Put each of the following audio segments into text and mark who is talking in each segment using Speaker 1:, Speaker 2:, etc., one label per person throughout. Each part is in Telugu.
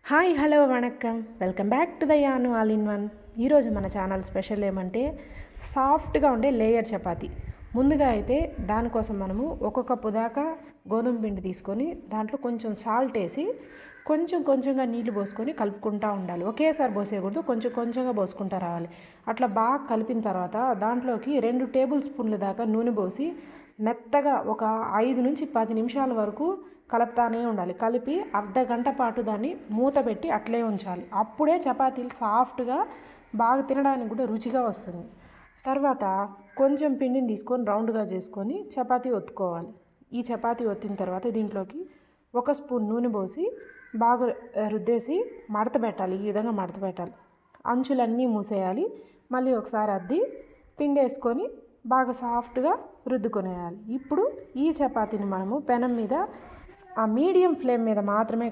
Speaker 1: Hi hello vanakkam welcome back to the యాను ఆల్ ఇన్ వన్. ఈరోజు మన ఛానల్ స్పెషల్ ఏమంటే సాఫ్ట్గా ఉండే లేయర్ చపాతి. ముందుగా అయితే దానికోసం మనము ఒక కప్పు దాకా గోధుమ పిండి తీసుకొని దాంట్లో కొంచెం సాల్ట్ వేసి కొంచెం కొంచెంగా నీళ్లు పోసుకొని కలుపుకుంటూ ఉండాలి. ఒకేసారి పోసేయకూడదు, కొంచెం కొంచెంగా పోసుకుంటూ రావాలి. అట్లా బాగా కలిపిన తర్వాత దాంట్లోకి 2 టేబుల్ స్పూన్ల దాకా నూనె పోసి మెత్తగా ఒక 5 నుంచి 10 నిమిషాల వరకు కలుపుతానే ఉండాలి. కలిపి అర్ధగంట పాటు దాన్ని మూత పెట్టి అట్లే ఉంచాలి. అప్పుడే చపాతీలు సాఫ్ట్గా బాగా తినడానికి కూడా రుచిగా వస్తుంది. తర్వాత కొంచెం పిండిని తీసుకొని రౌండ్గా చేసుకొని చపాతీ ఒత్తుకోవాలి. ఈ చపాతీ ఒత్తిన తర్వాత దీంట్లోకి 1 స్పూన్ నూనె పోసి బాగా రుద్దేసి మడత పెట్టాలి. ఈ విధంగా మడత పెట్టాలి. అంచులన్నీ మూసేయాలి. మళ్ళీ ఒకసారి అద్ది పిండి వేసుకొని బాగా సాఫ్ట్గా రుద్దుకొనేయాలి. ఇప్పుడు ఈ చపాతీని మనము పెనం మీద ఆ మీడియం ఫ్లేమ్ మీద మాత్రమే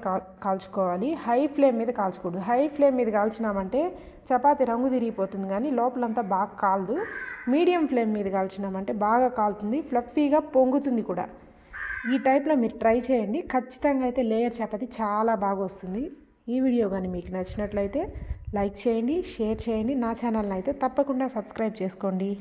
Speaker 1: కాల్చుకోవాలి. హై ఫ్లేమ్ మీద కాల్చకూడదు. హై ఫ్లేమ్ మీద కాల్చినామంటే చపాతీ రంగు తిరిగిపోతుంది, కానీ లోపలంతా బాగా కాలదు. మీడియం ఫ్లేమ్ మీద కాల్చినామంటే బాగా కాలుతుంది, ఫ్లఫీగా పొంగుతుంది కూడా. ఈ టైప్లో మీరు ట్రై చేయండి. ఖచ్చితంగా అయితే లేయర్ చపాతీ చాలా బాగా వస్తుంది. ఈ వీడియో కానీ మీకు నచ్చినట్లయితే లైక్ చేయండి, షేర్ చేయండి. నా ఛానల్ని అయితే తప్పకుండా సబ్స్క్రైబ్ చేసుకోండి.